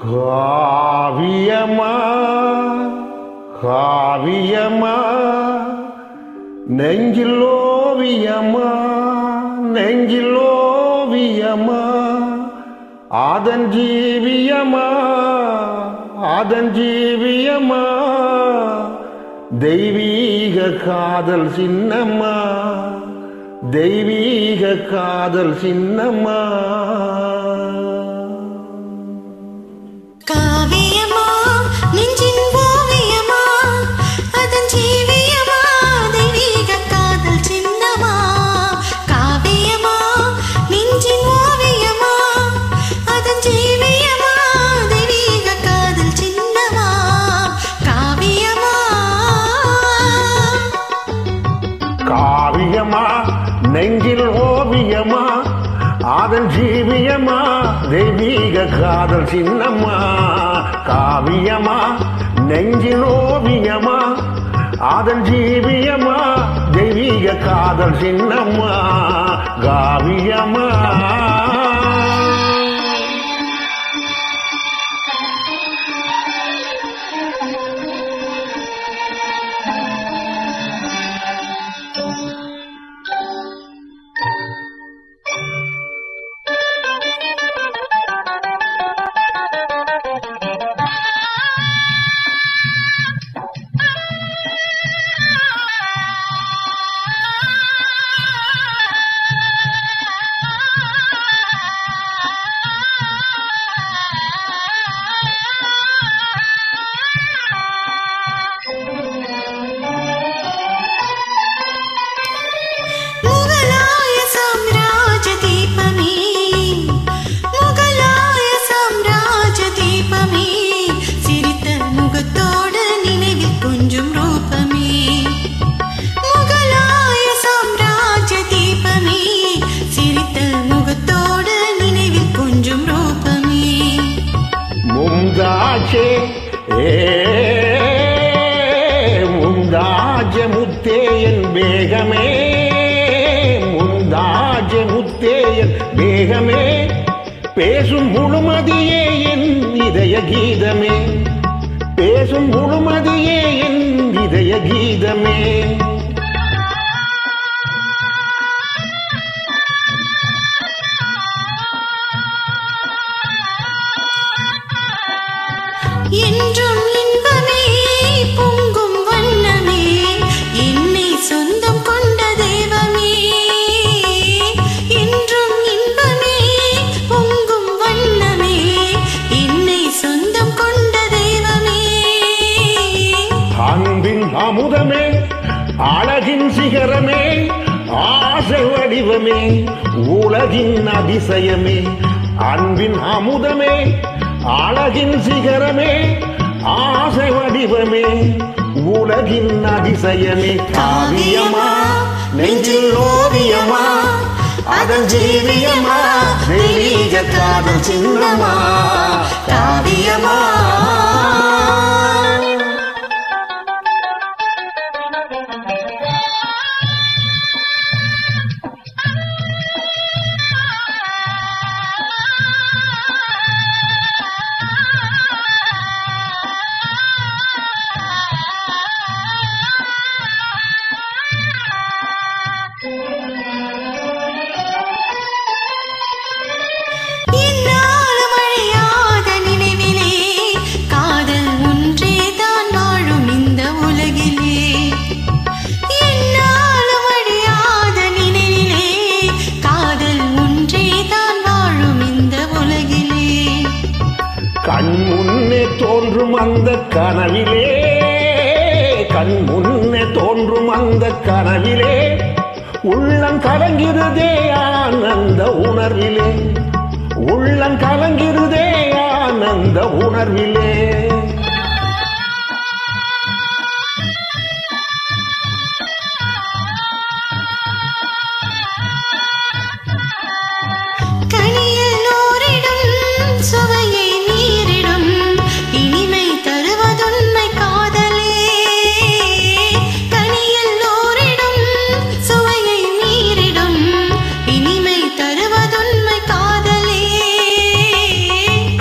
காவியமா காவியமா நெஞ்சில் ஓவியமா நெஞ்சில் ஓவியமா அதன் ஜீவியமா அதன் ஜீவியமா தெய்வீக காதல் சின்னம்மா தெய்வீக காதல் சின்னம்மா காவியமா நெஞ்சின் ஓவியமா அதன் ஜீவியமா தெய்வீக காதல் சின்னமா காவியமா நெஞ்சின் ஓவியமா அதன் ஜீவியமா தெய்வீக காதல் சின்னமா காவியமா காவியமா நெஞ்சில் ஓவியமா அதன் ஜீவியமா தெய்வீக காதல் சின்னம்மா காவியமா நெஞ்சில் ஓவியமா அதன் ஜீவியமா தெய்வீக காதல் சின்னம்மா காவியமா முந்தாஜ முத்தேயன் வேகமே முந்தாஜ முத்தேயன் வேகமே பேசும் முழுமதியே என் இதய கீதமே பேசும் முழுமதியே என் இதய கீதமே என்றும் இன்பமே பொங்கும் வண்ணமே என்னை சொந்தம் கொண்ட தெய்வமே என்றும் இன்பமே பொங்கும் வண்ணமே என்னை சொந்தம் கொண்ட தெய்வமே அன்பின் அமுதமே அழகின் சிகரமே ஆசை வடிவமே உலகின் அதிசயமே அன்பின் அமுதமே அழகின் சிகரமே ஆசை வடிவமே உலகின் அதிசயமே காவியமா நெஞ்சில் ஓவியமா அதன் ஜீவியமா தெய்வீக காதல் சின்னமா காவியமா கண் முன்னே தோன்றும் அந்த கனவிலே கண் முன்னே தோன்றும் அந்த கனவிலே உள்ளம் கலங்கிறதே ஆனந்த உணர்விலே உள்ளம் கலங்கிறதே ஆனந்த உணர்விலே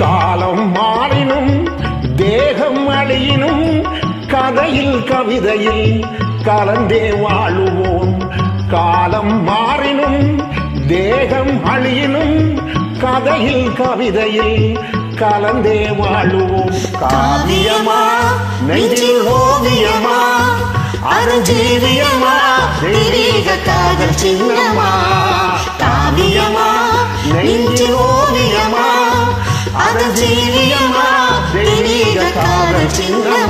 காலம் மாறி கவிதையில் கலந்தே வாழுவோம். காலம் மாறினும் தேகம் அழியினும் கதையில் கவிதையில் கலந்தே வாழுவோம். காவியமா நெஞ்சில் ஓவியமா அருஞ்சீவியமா தெய்வீக காதல் சின்னமா. காவியமா நெஞ்சில் ஓவியமா அருஞ்சீவியமா தெய்வீக காதல் சின்னமா.